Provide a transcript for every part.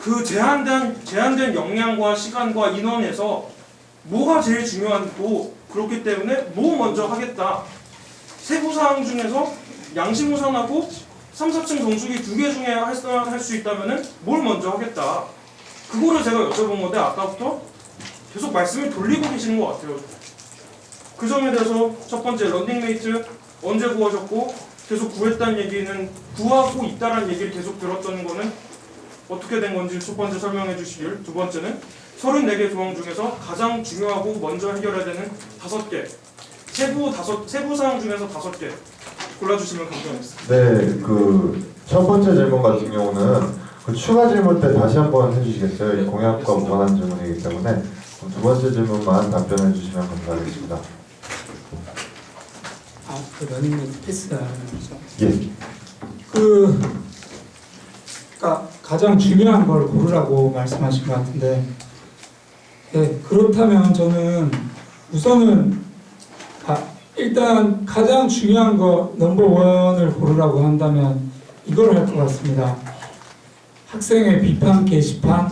그 제한된 역량과 시간과 인원에서 뭐가 제일 중요하고 그렇기 때문에 뭐 먼저 하겠다. 세부 사항 중에서 양심 우선하고 3, 4층 정수기 2개 중에 할 수 있다면은 뭘 먼저 하겠다. 그거를 제가 여쭤본 건데 아까부터 계속 말씀을 돌리고 계시는 것 같아요. 그 점에 대해서 첫 번째 런닝메이트 언제 구하셨고 계속 구했다는 얘기는 구하고 있다라는 얘기를 계속 들었던 거는 어떻게 된 건지 첫 번째 설명해 주시길. 두 번째는 34개 조항 중에서 가장 중요하고 먼저 해결해야 되는 5개 세부 사항 중에서 5개 골라주시면 감사하겠습니다. 네, 그 첫 번째 질문 같은 경우는 그 추가 질문 때 다시 한번 해주시겠어요? 이 공약과 무관한 질문이기 때문에 그럼 두 번째 질문만 답변해 주시면 감사하겠습니다. 그 러닝메이트 패스하는 거죠. 예. 그러니까 가장 중요한 걸 고르라고 말씀하신 것 같은데, 네, 그렇다면 저는 우선은 일단 가장 중요한 거 넘버원을 고르라고 한다면 이걸 할 것 같습니다. 학생의 비판 게시판,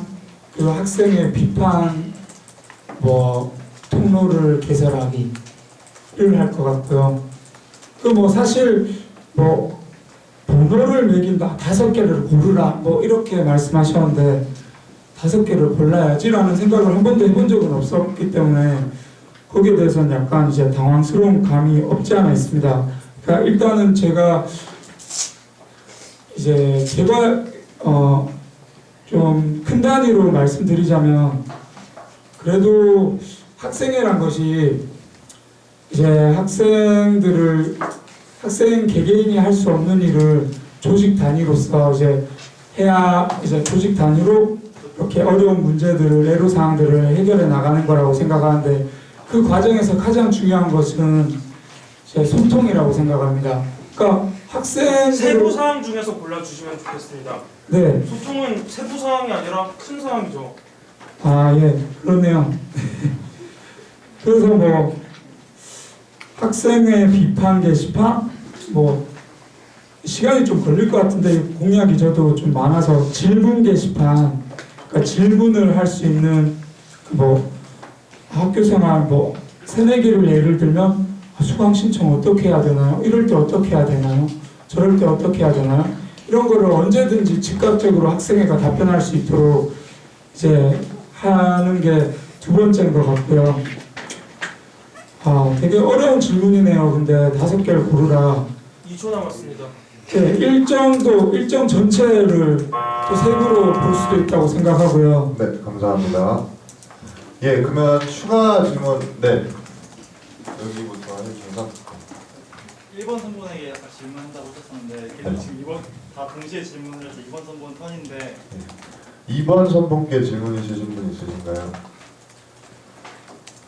그리고 학생의 비판 통로를 개설하기를 할 것 같고요. 사실 번호를 매긴다, 5개를 고르라 이렇게 말씀하셨는데 5개를 골라야지라는 생각을 한 번도 해본 적은 없었기 때문에 거기에 대해서는 약간 이제 당황스러운 감이 없지 않아 있습니다. 그러니까 일단은 제가 좀 큰 단위로 말씀드리자면, 그래도 학생회란 것이 이제 학생 개개인이 할 수 없는 일을 조직 단위로서 조직 단위로 이렇게 어려운 문제들을, 애로사항들을 해결해 나가는 거라고 생각하는데, 그 과정에서 가장 중요한 것은 제 소통이라고 생각합니다. 그러니까 세부 사항 중에서 골라주시면 좋겠습니다. 네. 소통은 세부 사항이 아니라 큰 사항이죠. 예, 그러네요. 그래서 학생의 비판 게시판, 시간이 좀 걸릴 것 같은데 공약이 저도 좀 많아서 질문 게시판, 그러니까 질문을 할 수 있는 학교 생활 새내기를 예를 들면 수강 신청 어떻게 해야 되나요? 이럴 때 어떻게 해야 되나요? 저럴 때 어떻게 해야 되나요? 이런 거를 언제든지 즉각적으로 학생회가 답변할 수 있도록 이제 하는 게 두 번째인 것 같고요. 되게 어려운 질문이네요. 근데 5개를 고르라. 2초 남았습니다. 네, 일정 전체를 또 세부로 볼 수도 있다고 생각하고요. 네, 감사합니다. 예, 그러면 추가 질문, 네. 여기부터 해주셔서. 1번 선본에게 아까 질문한다고 하셨었는데 걔도 지금 2번 다 동시에 질문을 해서 2번 선본 턴인데 2번 선본께 질문 있으신 분 있으신가요?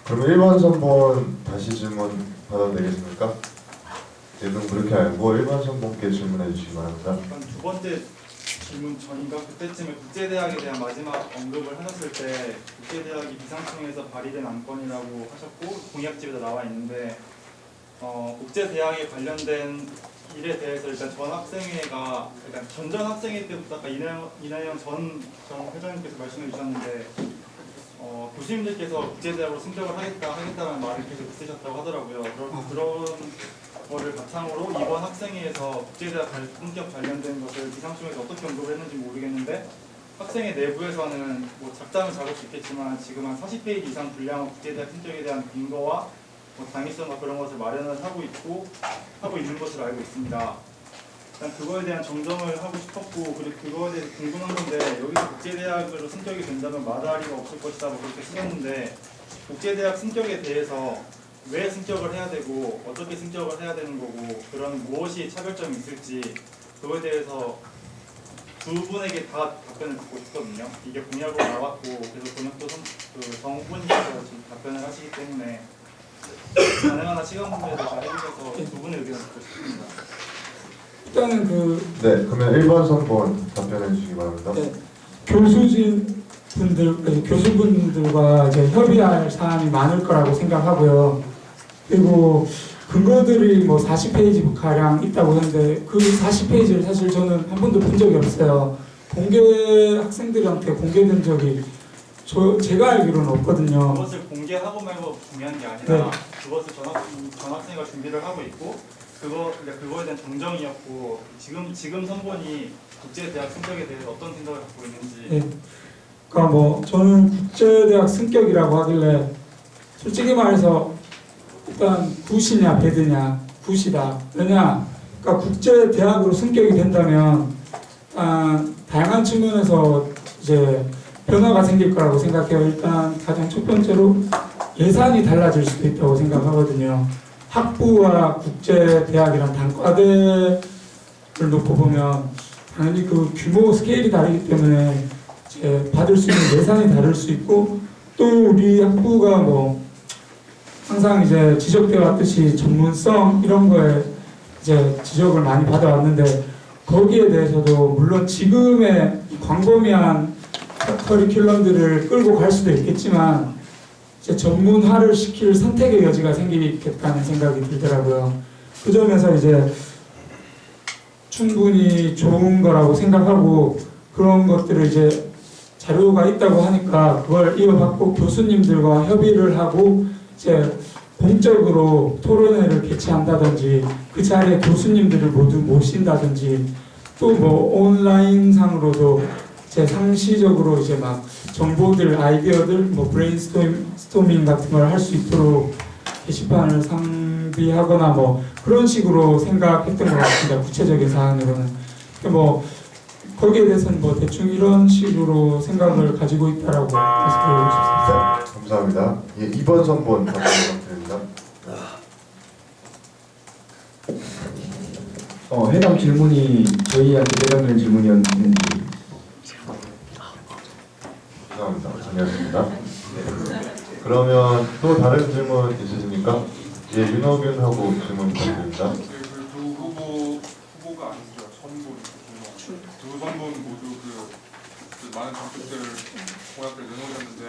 그러면 1번 선본 다시 질문 받아도 되겠습니까? 예, 그럼 그렇게 알고 1번 선본께 질문해 주시기 바랍니다. 두 번째 질문 전인가 그때쯤에 국제대학에 대한 마지막 언급을 하셨을 때 국제대학이 비상청에서 발의된 안건이라고 하셨고 공약집에도 나와 있는데 국제대학에 관련된 일에 대해서 일단 전 학생회가 전전 학생회 때부터 아까 이나영 전 회장님께서 말씀해 주셨는데 교수님들께서 국제대학으로 승격을 하겠다는 말을 계속 있으셨다고 하더라고요. 그런 거를 바탕으로 이번 학생회에서 국제대학 승격 관련된 것을 비상청에서 어떻게 언급을 했는지 모르겠는데 학생회 내부에서는 작다면 작을 수 있겠지만 지금 한 40페이지 이상 분량의 국제대학 승격에 대한 근거와 당위성과 그런 것을 마련을 하고 있는 것으로 알고 있습니다. 일단 그거에 대한 정정을 하고 싶었고, 그리고 그거에 대해서 궁금한 건데 여기서 국제대학으로 승격이 된다면 마다리가 없을 것이다 그렇게 쓰겠는데 국제대학 승격에 대해서 왜 승격을 해야 되고 어떻게 승격을 해야 되는 거고 그런 무엇이 차별점이 있을지 그거에 대해서 두 분에게 다 답변을 듣고 싶거든요. 이게 공약으로 나왔고 그래서 공약도 정부님께서 지금 답변을 하시기 때문에 가능한 시간 분배를 잘 해주셔서 두 분의 의견을 듣고 싶습니다. 일단은 네, 그러면 1번 선본 답변해 주시기 바랍니다. 네, 교수분들과 이제 협의할 사안이 많을 거라고 생각하고요. 그리고 근거들이 40페이지 가량 있다고 하는데 그 40페이지를 사실 저는 한 번도 본 적이 없어요. 공개 학생들한테 공개된 적이 제가 알기로는 없거든요. 그것을 공개하고 말고 중요한 게 아니라 네. 그것을 전학생과 준비를 하고 있고 그거에 대한 정정이었고 지금 선본이 국제대학 승격에 대해서 어떤 생각을 갖고 있는지. 네. 그러니까 뭐 저는 국제대학 승격이라고 하길래 솔직히 말해서 일단 굿이냐 배드냐 굿이다. 왜냐? 그러니까 국제대학으로 승격이 된다면 다양한 측면에서 이제 변화가 생길 거라고 생각해요. 일단 가장 첫 번째로 예산이 달라질 수도 있다고 생각하거든요. 학부와 국제대학이란 단과대를 놓고 보면 당연히 그 규모 스케일이 다르기 때문에 이제 받을 수 있는 예산이 다를 수 있고, 또 우리 학부가 뭐 항상 이제 지적되어 왔듯이 전문성 이런 거에 이제 지적을 많이 받아왔는데, 거기에 대해서도 물론 지금의 광범위한 커리큘럼들을 끌고 갈 수도 있겠지만 이제 전문화를 시킬 선택의 여지가 생기겠다는 생각이 들더라고요. 그 점에서 이제 충분히 좋은 거라고 생각하고, 그런 것들을 이제 자료가 있다고 하니까 그걸 이어받고 교수님들과 협의를 하고 이제 공적으로 토론회를 개최한다든지 그 자리에 교수님들을 모두 모신다든지, 또 뭐 온라인상으로도 이제 상시적으로 이제 막 정보들, 아이디어들, 뭐 브레인스토밍 같은 걸 할 수 있도록 게시판을 상비하거나 뭐 그런 식으로 생각했던 것 같습니다. 구체적인 사안으로는. 뭐 거기에 대해서는 뭐 대충 이런 식으로 생각을 가지고 있다라고 말씀드리고 싶습니다. 네, 감사합니다. 예, 2번 선본 답변 부탁드립니다. 해당 질문이 저희한테 대답된 질문이었는지. 죄송합니다. 정리했습니다. 그러면 또 다른 질문 있으십니까? 예, 윤호균하고 질문 부탁드립니다. 두 후보가 아니죠. 두 선분 모두 그 많은 정책들 공약들 내놓으셨는데,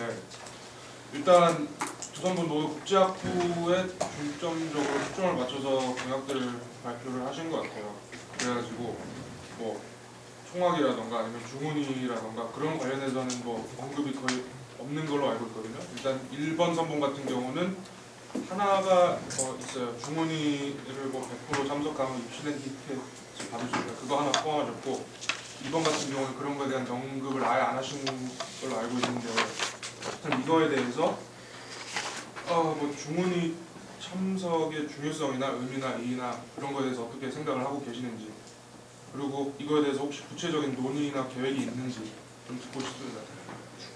일단 두 선분 모두 국제학부에 중점적으로 초점을 맞춰서 공약들을 발표를 하신 것 같아요. 그래가지고 뭐 총학이라던가 아니면 중훈이라던가 그런 관련해서는 뭐 언급이 거의 없는 걸로 알고 있거든요. 일단 1번 선본 같은 경우는 하나가 있어요. 중훈이를 뭐 100% 참석하면 입시된 티켓 받을 수 있다. 그거 하나 포함하셨고, 2번 같은 경우는 그런 거에 대한 언급을 아예 안 하신 걸로 알고 있는데, 참 이거에 대해서 뭐 중훈이 참석의 중요성이나 의미나 이의나 그런 거에 대해서 어떻게 생각을 하고 계시는지, 그리고 이거에 대해서 혹시 구체적인 논의나 계획이 있는지 좀 듣고 싶습니다.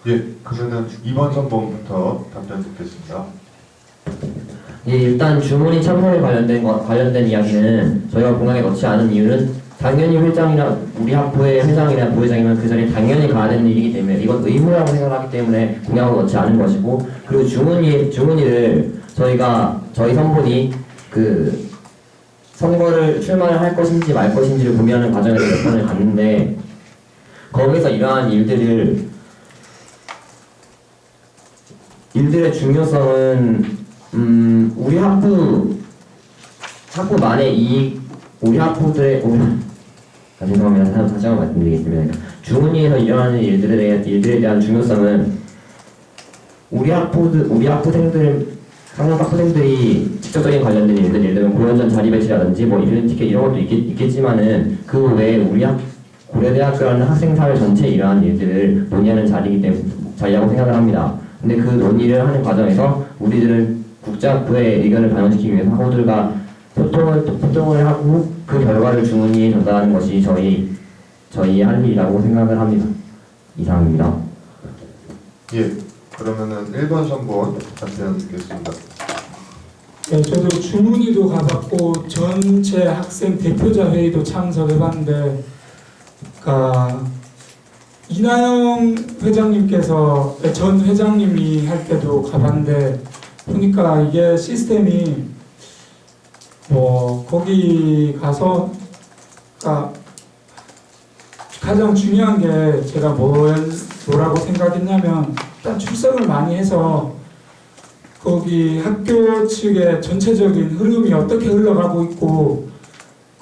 예, 그러면은 2번 선본부터 답변 듣겠습니다. 예, 일단 주문이 참석에 관련된 이야기는 저희가 공약에 넣지 않은 이유는 당연히 회장이나 우리 학부의 회장이나 부회장이면 그 자리에 당연히 가야 되는 일이기 때문에 이건 의무라고 생각하기 때문에 공약을 넣지 않은 것이고, 그리고 주문이를 저희 선본이 그 선거를 출마를 할 것인지 말 것인지를 고민하는 과정에서 몇 번을 갔는데, 거기서 이러한 일들의 중요성은 우리 학부만의 이익, 우리 학부들의 죄송합니다. 다시 한번 말씀드리겠습니다. 주문위에서 일어나는 일들에 대한 중요성은 우리 학부생들이 직접적인 관련된 일들, 예를 들면 고연전 자리 배치라든지 뭐 이런 티켓 이런 것도 있겠지만은 그 외에 우리 고려대학교라는 학생사회 전체에 이러한 일들을 논의하는 자리라고 생각을 합니다. 근데 그 논의를 하는 과정에서 우리들은 국제학부의 의견을 반영시키기 위해서 학우들과 소통을 하고 그 결과를 주문위에 전달하는 것이 저희의 할 일이라고 생각을 합니다. 이상입니다. 예, 그러면은 1번 선본 답변 듣겠습니다. 네, 저도 주문위도 가봤고 전체 학생 대표자 회의도 참석해봤는데, 그러니까 이나영 회장님께서 전 회장님이 할 때도 가봤는데 보니까 이게 시스템이 뭐 거기 가서 그러니까 가장 중요한 게 제가 뭐라고 생각했냐면, 일단 출석을 많이 해서 거기 학교 측의 전체적인 흐름이 어떻게 흘러가고 있고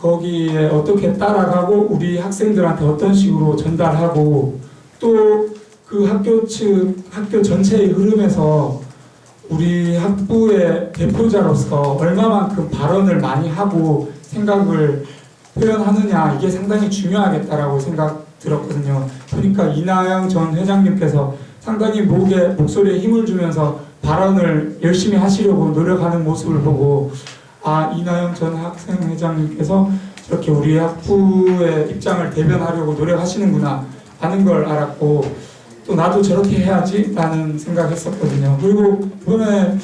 거기에 어떻게 따라가고 우리 학생들한테 어떤 식으로 전달하고 또 그 학교 전체의 흐름에서 우리 학부의 대표자로서 얼마만큼 발언을 많이 하고 생각을 표현하느냐 이게 상당히 중요하겠다라고 생각 들었거든요. 그러니까 이나영 전 회장님께서 상당히 목소리에 힘을 주면서 발언을 열심히 하시려고 노력하는 모습을 보고 아 이나영 전 학생 회장님께서 저렇게 우리 학부의 입장을 대변하려고 노력하시는구나 하는 걸 알았고 또 나도 저렇게 해야지 라는 생각했었거든요. 그리고 이번에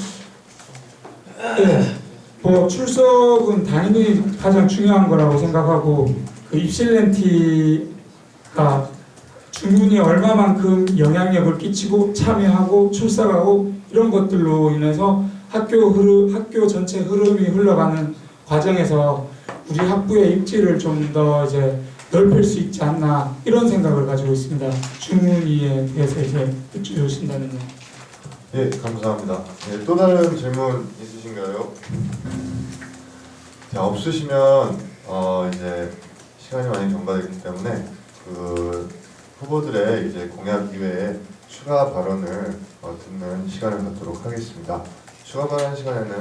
뭐 출석은 당연히 가장 중요한 거라고 생각하고 그 입실렌티가 중군이 얼마만큼 영향력을 끼치고 참여하고 출석하고 이런 것들로 인해서 학교 전체 흐름이 흘러가는 과정에서 우리 학부의 입지를 좀 더 이제 넓힐 수 있지 않나 이런 생각을 가지고 있습니다. 중문위에 대해서 이제 여쭈신다면요. 예, 감사합니다. 예, 또 다른 질문 있으신가요? 자, 없으시면 이제 시간이 많이 경과되기 때문에 그 후보들의 이제 공약 이외에 추가 발언을 듣는 시간을 갖도록 하겠습니다. 추가 발언 시간에는